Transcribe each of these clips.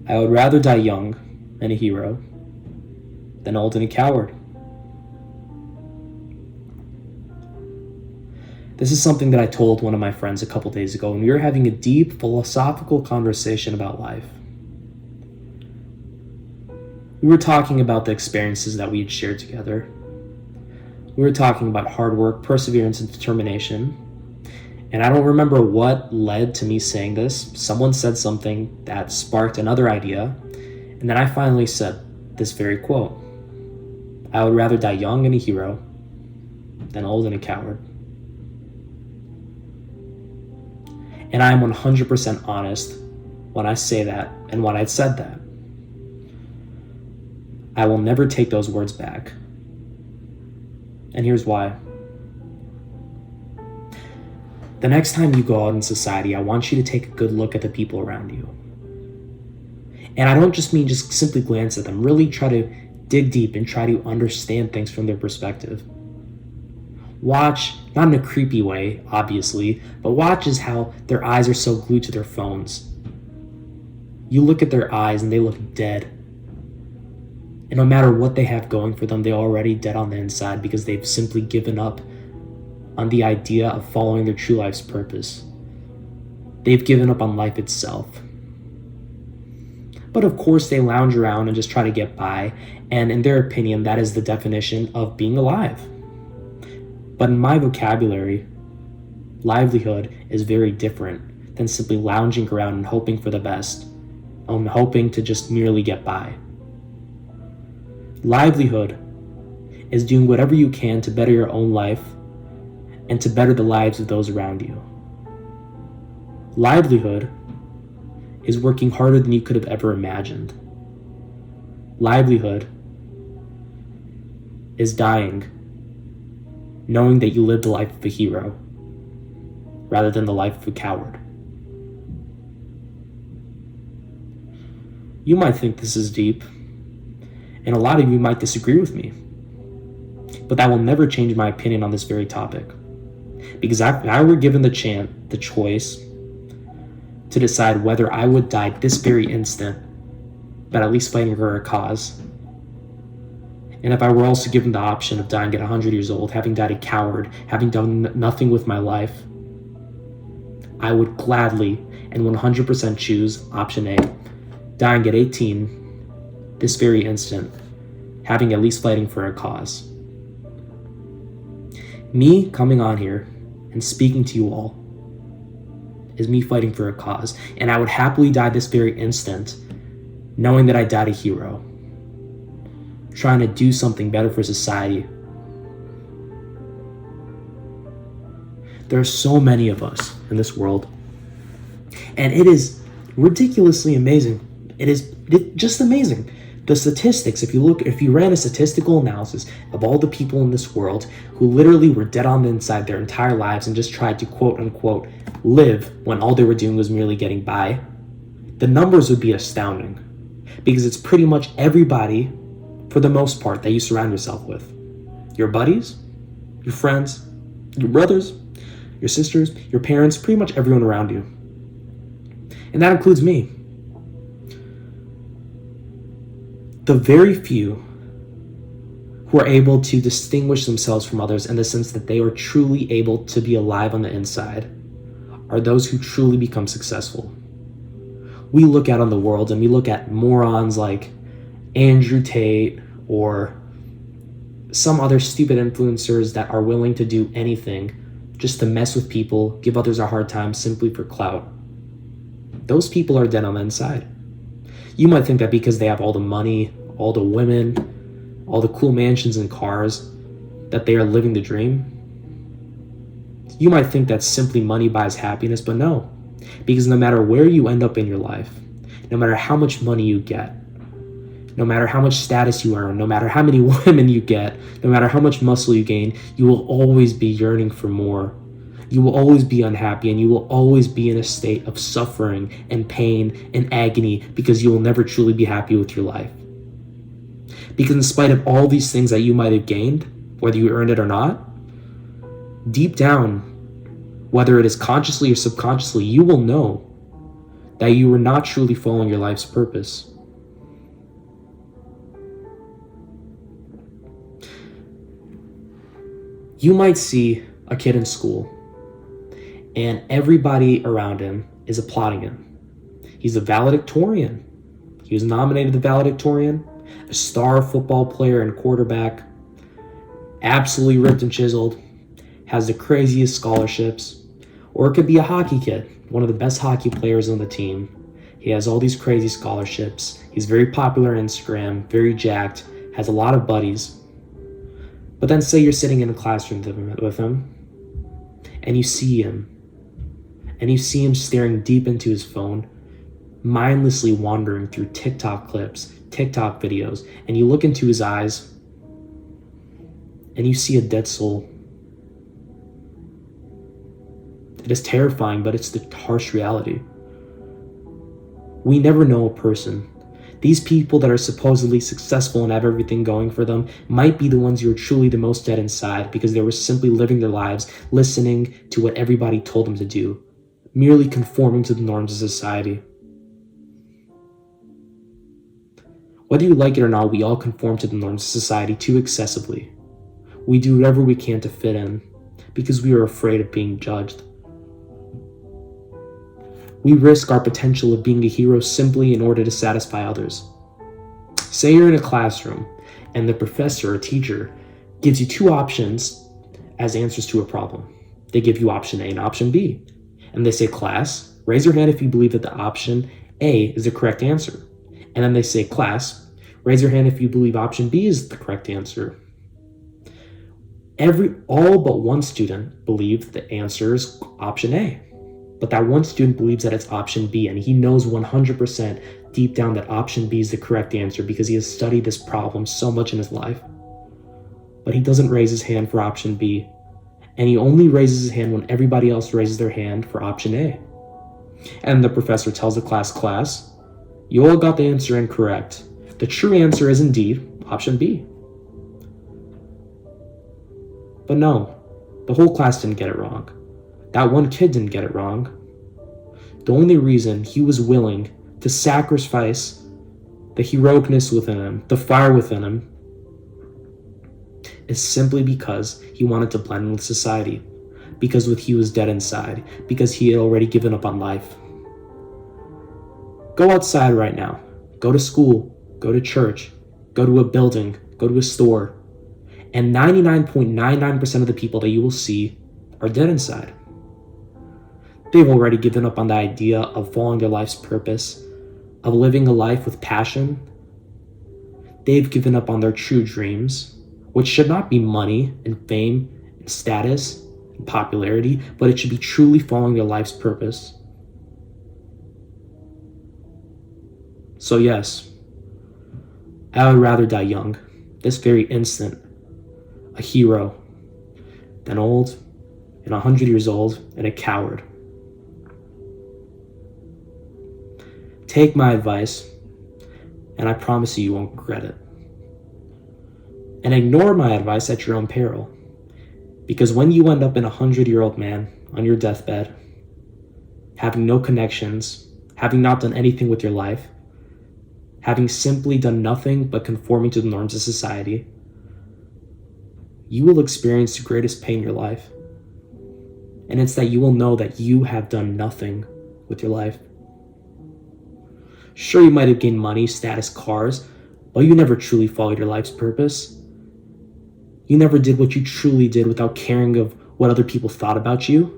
I would rather die young and a hero than old and a coward. This is something that I told one of my friends a couple days ago, and we were having a deep philosophical conversation about life. We were talking about the experiences that we had shared together. We were talking about hard work, perseverance, and determination. And I don't remember what led to me saying this. Someone said something that sparked another idea, and then I finally said this very quote. I would rather die young and a hero than old and a coward. And I am 100% honest when I say that and when I said that. I will never take those words back. And here's why. The next time you go out in society, I want you to take a good look at the people around you. And I don't just mean just simply glance at them. Really try to dig deep and try to understand things from their perspective. Watch, not in a creepy way, obviously, but watch as how their eyes are so glued to their phones. You look at their eyes and they look dead. And no matter what they have going for them, they're already dead on the inside because they've simply given up on the idea of following their true life's purpose. They've given up on life itself. But of course, they lounge around and just try to get by, and in their opinion, that is the definition of being alive. But in my vocabulary, livelihood is very different than simply lounging around and hoping for the best, hoping to just merely get by. Livelihood is doing whatever you can to better your own life and to better the lives of those around you. Livelihood is working harder than you could have ever imagined. Livelihood is dying, knowing that you lived the life of a hero rather than the life of a coward. You might think this is deep, and a lot of you might disagree with me, but that will never change my opinion on this very topic. Because if I were given the choice to decide whether I would die this very instant, but at least fighting for a cause, and if I were also given the option of dying at 100 years old, having died a coward, having done nothing with my life, I would gladly and 100% choose option A, dying at 18, this very instant, having at least fighting for a cause. Me coming on here and speaking to you all is me fighting for a cause, and I would happily die this very instant, knowing that I died a hero, trying to do something better for society. There are so many of us in this world, and it is ridiculously amazing. It's just amazing. The statistics, if you ran a statistical analysis of all the people in this world who literally were dead on the inside their entire lives and just tried to quote unquote live when all they were doing was merely getting by, the numbers would be astounding. Because it's pretty much everybody, for the most part, that you surround yourself with. Your buddies, your friends, your brothers, your sisters, your parents, pretty much everyone around you. And that includes me. The very few who are able to distinguish themselves from others in the sense that they are truly able to be alive on the inside are those who truly become successful. We look out on the world and we look at morons like Andrew Tate or some other stupid influencers that are willing to do anything just to mess with people, give others a hard time simply for clout. Those people are dead on the inside. You might think that because they have all the money, all the women, all the cool mansions and cars, that they are living the dream. You might think that simply money buys happiness, but no. Because no matter where you end up in your life, no matter how much money you get, no matter how much status you earn, no matter how many women you get, no matter how much muscle you gain, you will always be yearning for more. You will always be unhappy, and you will always be in a state of suffering and pain and agony because you will never truly be happy with your life. Because in spite of all these things that you might have gained, whether you earned it or not, deep down, whether it is consciously or subconsciously, you will know that you were not truly following your life's purpose. You might see a kid in school, and everybody around him is applauding him. He's a valedictorian. He was nominated the valedictorian, a star football player and quarterback, absolutely ripped and chiseled, has the craziest scholarships. Or it could be a hockey kid, one of the best hockey players on the team. He has all these crazy scholarships. He's very popular on Instagram, very jacked, has a lot of buddies. But then say you're sitting in a classroom with him, and you see him staring deep into his phone, mindlessly wandering through TikTok clips, TikTok videos, and you look into his eyes, and you see a dead soul. It is terrifying, but it's the harsh reality. We never know a person. These people that are supposedly successful and have everything going for them might be the ones who are truly the most dead inside because they were simply living their lives, listening to what everybody told them to do, merely conforming to the norms of society. Whether you like it or not, we all conform to the norms of society too excessively. We do whatever we can to fit in because we are afraid of being judged. We risk our potential of being a hero simply in order to satisfy others. Say you're in a classroom and the professor or teacher gives you two options as answers to a problem. They give you option A and option B. And they say, class, raise your hand if you believe that the option A is the correct answer. And then they say, class, raise your hand if you believe option B is the correct answer. All but one student believed the answer is option A. But that one student believes that it's option B, and he knows 100% deep down that option B is the correct answer because he has studied this problem so much in his life. But he doesn't raise his hand for option B, and he only raises his hand when everybody else raises their hand for option A. And the professor tells the class, you all got the answer incorrect. The true answer is indeed option B. But no, the whole class didn't get it wrong. That one kid didn't get it wrong. The only reason he was willing to sacrifice the heroicness within him, the fire within him, is simply because he wanted to blend in with society, because he was dead inside, because he had already given up on life. Go outside right now. Go to school. Go to church. Go to a building. Go to a store. And 99.99% of the people that you will see are dead inside. They've already given up on the idea of following their life's purpose, of living a life with passion. They've given up on their true dreams, which should not be money and fame and status and popularity, but it should be truly following their life's purpose. So yes, I would rather die young, this very instant, a hero, than old and 100 years old and a coward. Take my advice, and I promise you won't regret it. And ignore my advice at your own peril, because when you end up in a 100-year-old man on your deathbed, having no connections, having not done anything with your life, having simply done nothing but conforming to the norms of society, you will experience the greatest pain in your life. And it's that you will know that you have done nothing with your life. Sure, you might have gained money, status, cars, but you never truly followed your life's purpose. You never did what you truly did without caring of what other people thought about you.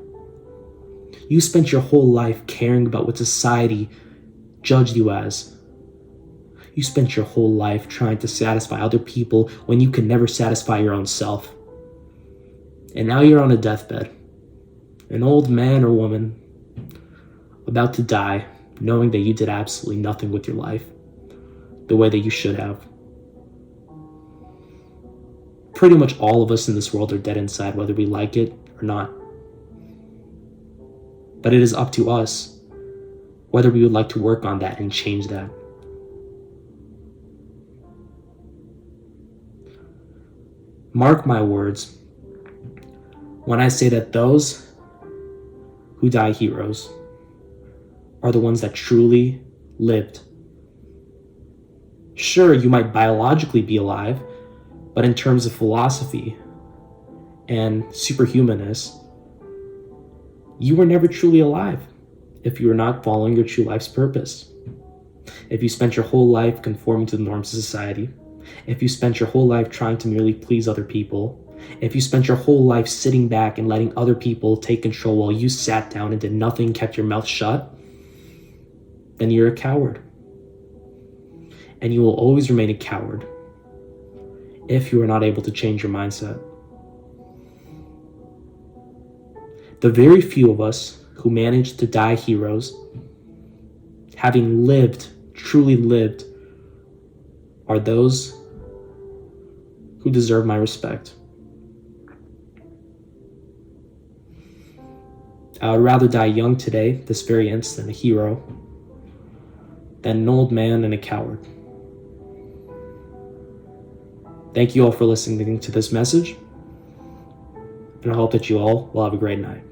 You spent your whole life caring about what society judged you as. You spent your whole life trying to satisfy other people when you could never satisfy your own self. And now you're on a deathbed, an old man or woman about to die, knowing that you did absolutely nothing with your life the way that you should have. Pretty much all of us in this world are dead inside, whether we like it or not. But it is up to us whether we would like to work on that and change that. Mark my words when I say that those who die heroes are the ones that truly lived. Sure, you might biologically be alive, but in terms of philosophy and superhumanness, you were never truly alive if you were not following your true life's purpose. If you spent your whole life conforming to the norms of society, if you spent your whole life trying to merely please other people, if you spent your whole life sitting back and letting other people take control while you sat down and did nothing, kept your mouth shut, then you're a coward. And you will always remain a coward if you are not able to change your mindset. The very few of us who manage to die heroes, having lived, truly lived, are those who deserve my respect. I would rather die young today, this very instant, a hero, than an old man and a coward. Thank you all for listening to this message, and I hope that you all will have a great night.